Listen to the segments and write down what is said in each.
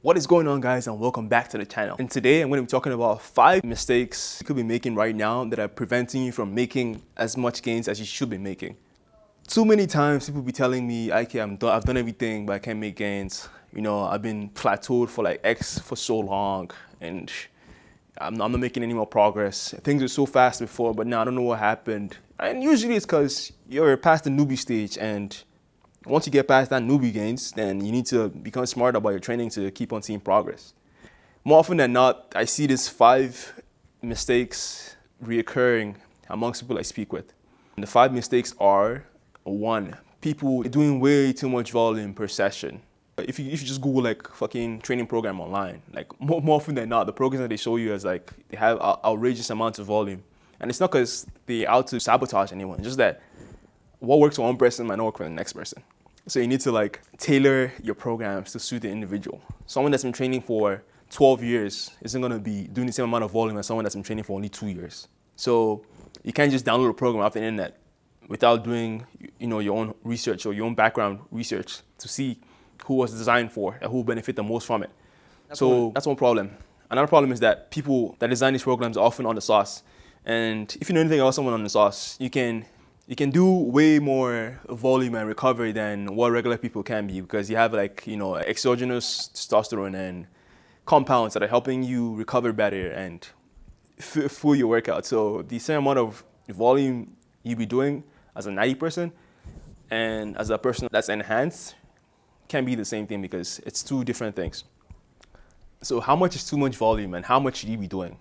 What is going on, guys, and welcome back to the channel. And today I'm going to be talking about 5 mistakes you could be making right now that are preventing you from making as much gains as you should be making. Too many times people be telling me, okay, I've done everything, but I can't make gains. You know, I've been plateaued for like X for so long, and I'm not making any more progress. Things were so fast before, but now I don't know what happened. And usually it's because you're past the newbie stage, and once you get past that newbie gains, then you need to become smarter about your training to keep on seeing progress. More often than not, I see these 5 mistakes reoccurring amongst people I speak with. And the 5 mistakes are: 1, people doing way too much volume per session. If you just Google like fucking training program online, like more often than not, the programs that they show you is like they have outrageous amounts of volume. And it's not because they're out to sabotage anyone, just that what works for one person might not work for the next person. So you need to like tailor your programs to suit the individual. Someone that's been training for 12 years isn't gonna be doing the same amount of volume as someone that's been training for only 2 years. So you can't just download a program off the internet without doing, your own research or your own background research to see who was designed for and who will benefit the most from it. That's one problem. Another problem is that people that design these programs are often on the sauce. And if you know anything about someone on the sauce, you can do way more volume and recovery than what regular people can be, because you have like, exogenous testosterone and compounds that are helping you recover better and fuel your workout. So the same amount of volume you be doing as a 90 person and as a person that's enhanced can be the same thing, because it's 2 different things. So how much is too much volume and how much should you be doing?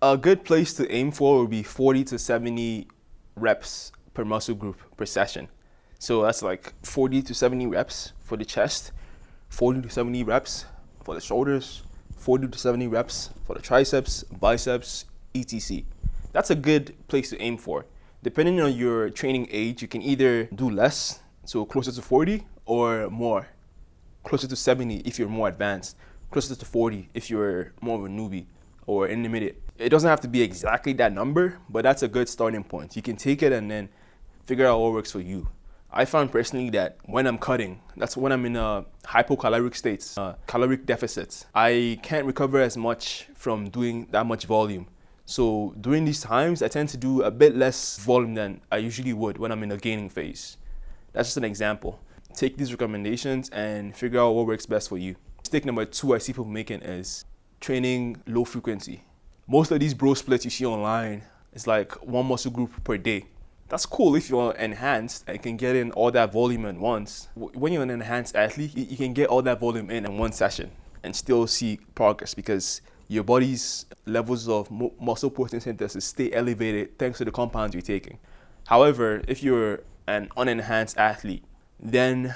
A good place to aim for would be 40 to 70 reps per muscle group per session. So that's like 40 to 70 reps for the chest, 40 to 70 reps for the shoulders, 40 to 70 reps for the triceps, biceps, etc. That's a good place to aim for. Depending on your training age, you can either do less, so closer to 40, or more, closer to 70 if you're more advanced, closer to 40 if you're more of a newbie or intermediate. It doesn't have to be exactly that number, but that's a good starting point. You can take it and then figure out what works for you. I found personally that when I'm cutting, that's when I'm in a hypocaloric state, caloric deficits. I can't recover as much from doing that much volume. So during these times, I tend to do a bit less volume than I usually would when I'm in a gaining phase. That's just an example. Take these recommendations and figure out what works best for you. Mistake number 2 I see people making is training low frequency. Most of these bro splits you see online is like 1 muscle group per day. That's cool if you're enhanced and can get in all that volume at once. When you're an enhanced athlete, you can get all that volume in one session and still see progress, because your body's levels of muscle protein synthesis stay elevated thanks to the compounds you're taking. However, if you're an unenhanced athlete, then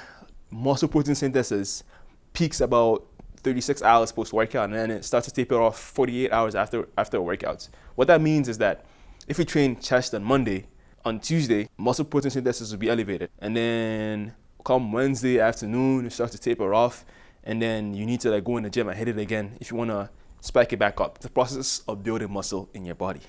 muscle protein synthesis peaks about 36 hours post-workout, and then it starts to taper off 48 hours after a workout. What that means is that if you train chest on Monday, on Tuesday, muscle protein synthesis will be elevated. And then come Wednesday afternoon, it starts to taper off, and then you need to like go in the gym and hit it again if you want to spike it back up. It's the process of building muscle in your body.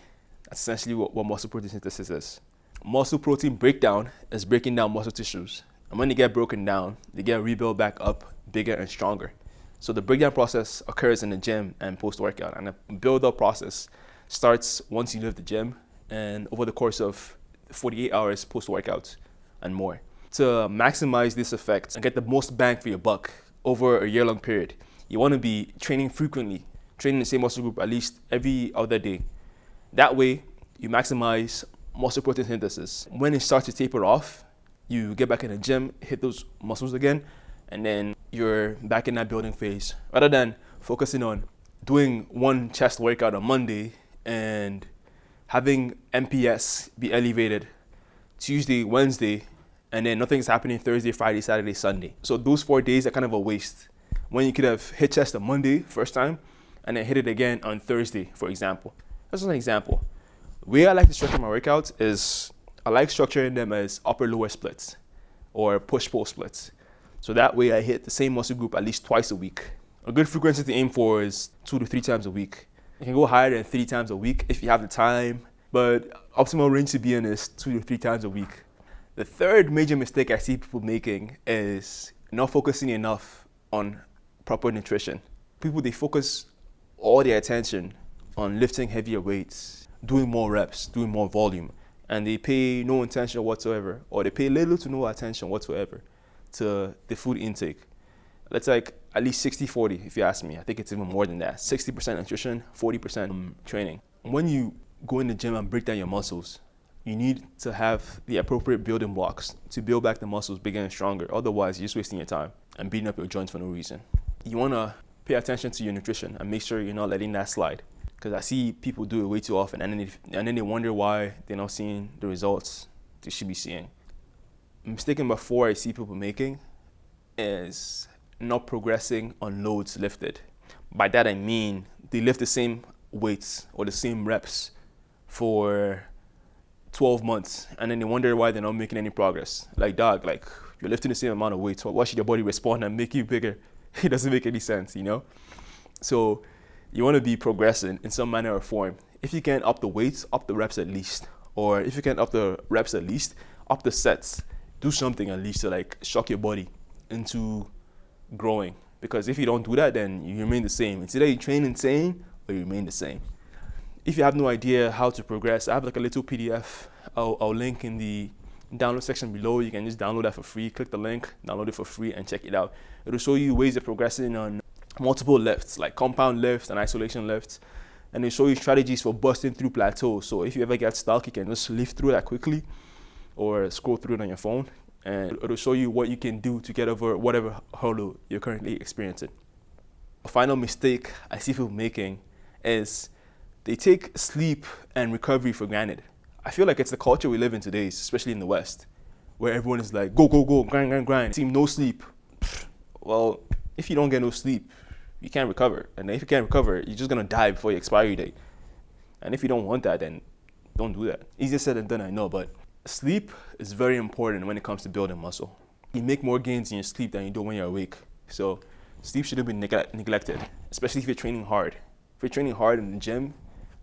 That's essentially what muscle protein synthesis is. Muscle protein breakdown is breaking down muscle tissues. And when they get broken down, they get rebuilt back up bigger and stronger. So the breakdown process occurs in the gym and post-workout, and the build-up process starts once you leave the gym and over the course of 48 hours post-workout and more. To maximize this effect and get the most bang for your buck over a year-long period, you want to be training frequently, training the same muscle group at least every other day. That way, you maximize muscle protein synthesis. When it starts to taper off, you get back in the gym, hit those muscles again, and then you're back in that building phase, rather than focusing on doing 1 chest workout on Monday and having MPS be elevated Tuesday, Wednesday, and then nothing's happening Thursday, Friday, Saturday, Sunday. So those 4 days are kind of a waste, when you could have hit chest on Monday first time and then hit it again on Thursday, for example. That's an example. The way I like to structure my workouts is I like structuring them as upper-lower splits or push-pull splits. So that way I hit the same muscle group at least twice a week. A good frequency to aim for is 2 to 3 times a week. You can go higher than 3 times a week if you have the time, but optimal range to be in is 2 to 3 times a week. The third major mistake I see people making is not focusing enough on proper nutrition. People, they focus all their attention on lifting heavier weights, doing more reps, doing more volume, and they pay no attention whatsoever, or they pay little to no attention whatsoever to the food intake. Let's like at least 60-40 if you ask me. I think it's even more than that. 60% nutrition, 40% training. When you go in the gym and break down your muscles, you need to have the appropriate building blocks to build back the muscles bigger and stronger. Otherwise, you're just wasting your time and beating up your joints for no reason. You want to pay attention to your nutrition and make sure you're not letting that slide. Because I see people do it way too often, and then they wonder why they're not seeing the results they should be seeing. A mistake number 4 I see people making is not progressing on loads lifted. By that I mean they lift the same weights or the same reps for 12 months, and then they wonder why they're not making any progress. Like, dog, like, you're lifting the same amount of weight, so why should your body respond and make you bigger? It doesn't make any sense, you know? So you want to be progressing in some manner or form. If you can up the weights, up the reps at least. Or if you can up the reps at least, up the sets. Do something at least to like shock your body into growing. Because if you don't do that, then you remain the same. It's either you train insane or you remain the same. If you have no idea how to progress, I have like a little PDF I'll link in the download section below. You can just download that for free. Click the link, download it for free, and check it out. It'll show you ways of progressing on multiple lifts, like compound lifts and isolation lifts. And it'll show you strategies for busting through plateaus. So if you ever get stuck, you can just lift through that quickly or scroll through it on your phone. And it'll show you what you can do to get over whatever hurdle you're currently experiencing. A final mistake I see people making is they take sleep and recovery for granted. I feel like it's the culture we live in today, especially in the West, where everyone is like, go, go, go, grind, grind, grind. Team, no sleep. Well, if you don't get no sleep, you can't recover. And if you can't recover, you're just going to die before your expiry date. And if you don't want that, then don't do that. Easier said than done, I know, but sleep is very important when it comes to building muscle. You make more gains in your sleep than you do when you're awake. So sleep shouldn't be neglected, especially if you're training hard. If you're training hard in the gym,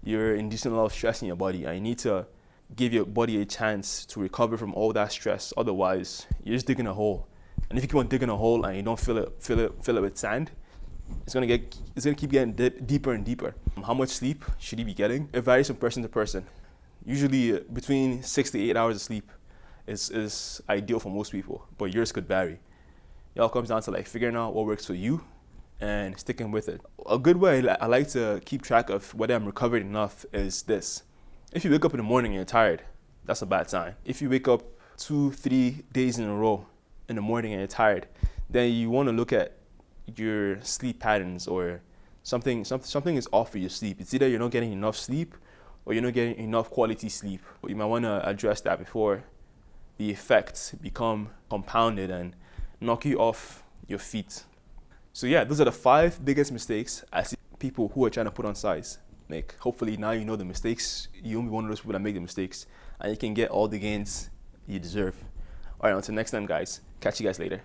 you're inducing a lot of stress in your body, and you need to give your body a chance to recover from all that stress. Otherwise, you're just digging a hole. And if you keep on digging a hole and you don't fill it with sand, it's gonna keep getting deeper and deeper. How much sleep should you be getting? It varies from person to person. Usually between 6 to 8 hours of sleep is ideal for most people, but yours could vary. It all comes down to like figuring out what works for you and sticking with it. A good way I like to keep track of whether I'm recovered enough is this. If you wake up in the morning and you're tired, that's a bad sign. If you wake up 2-3 days in a row in the morning and you're tired, then you want to look at your sleep patterns, or something is off with your sleep. It's either you're not getting enough sleep or you're not getting enough quality sleep. But you might want to address that before the effects become compounded and knock you off your feet. So yeah, those are the 5 biggest mistakes I see people who are trying to put on size make. Hopefully now you know the mistakes. You won't be one of those people that make the mistakes, and you can get all the gains you deserve. All right, until next time, guys. Catch you guys later.